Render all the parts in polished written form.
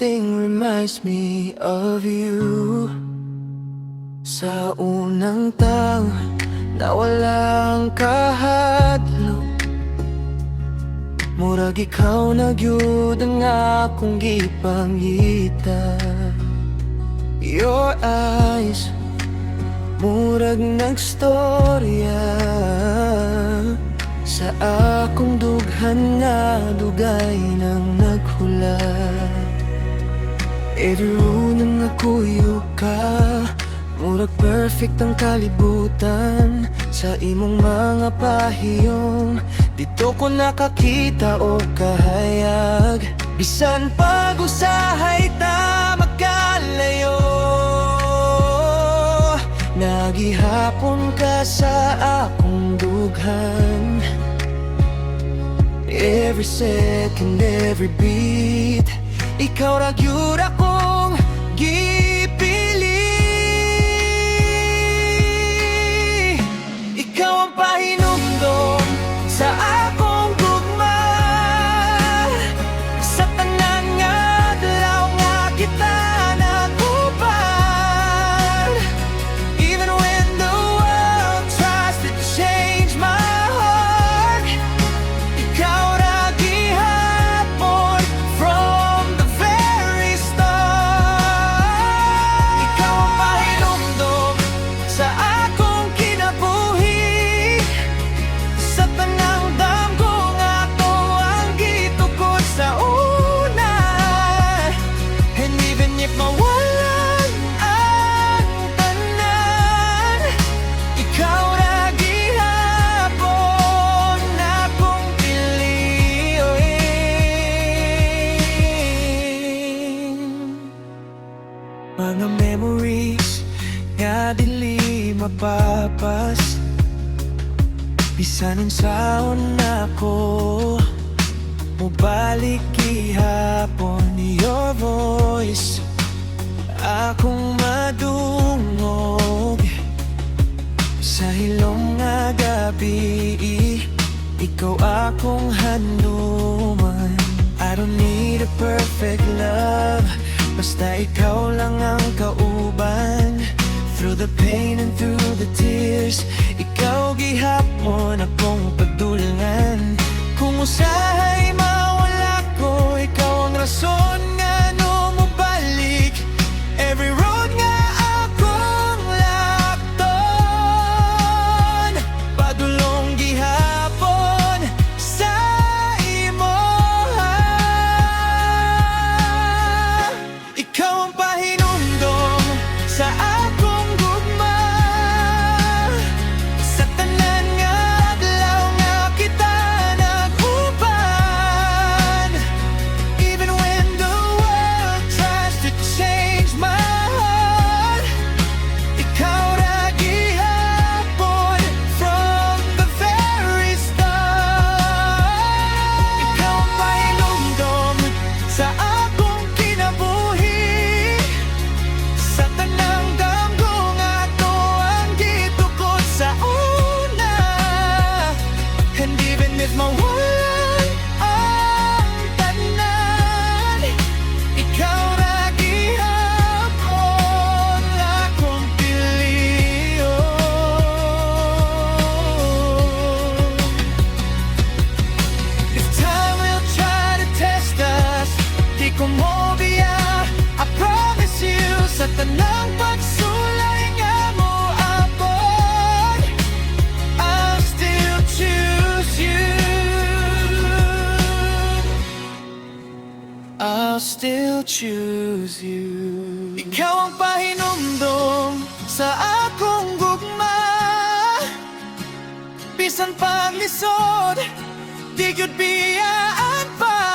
Everything reminds me of you. Sa unang taon na walang kahadlok, murag ikaw nagyud ang akong gipangita. Your eyes, murag nagstorya sa akong dughan nga dugay nang naghulat. Every runang nakuyo ka, murag perfect ang kalibutan. Sa imong mga pahiyong dito ko nakakita o kahayag. Bisan pag-usahay ta magkalayo, nagihapon ka sa akong dughan. Every second, every beat, ikaw ra gyud akong gipili. Ikaw ang pahinumdom sa akong gugma, sa tanan nga adlaw nga kita nagubad. Even when the world tries to change my heart, ikaw ra gihapon from the very start. Ikaw ang pahinumdom sa akong kinabuhi, sa tanang damgo nga to ang gitukod sa una. And even if mawalan ang tanan, ikaw ra gihapon akong piliin. Mga memories nga dili mapapas, bisan unsaon ako mubalik gihapon. Your voice akong madungog sa hilom nga gabi, ikaw akong hanuman. I don't need a perfect love, basta ikaw lang ang kauban. Through the pain and through the tears, ikaw gihapon akong padulngan. Kung usahay mawala ko, ikaw ang rason nga no mobalik. Every road nga akong lakton, padulong gihapon sa imo. Ikaw ang pahinumdom sa akong gugma, sa tanan nga adlaw nga kita nagubad. Even when the world tries to change my heart, ikaw ra gihapon from the very start. Ikaw ang pahinumdom sa akong kinabuhi, sa tanang damgo nga to ang gitukod sa una. And even if mawalan ang tanan, ikaw ra gihapon akong piliyon. If time will try to test us, di ko mo biya, I promise you. Sa tanang pagsulay nga mo abot, I'll still choose you. I'll still choose you. Ikaw ang pahinumdom sa akong gugma, bisan paglisod, di gyud biyaan pa.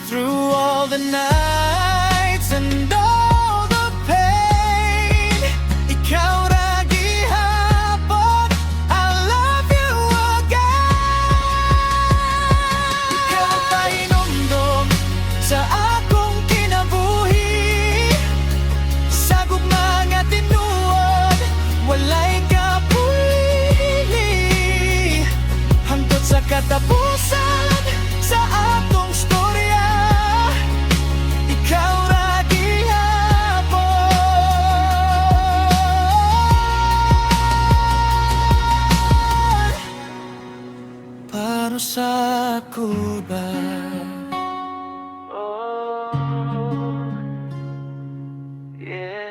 Through all the nights and all the pain, ikaw ra gihapon, I'll love you again. Ikaw ang pahinumdom sa akong kinabuhi, sa gugma nga tinuod, walay kapuli. Hangtod sa katapusan sa atong storya, ako ba? Oh, yeah.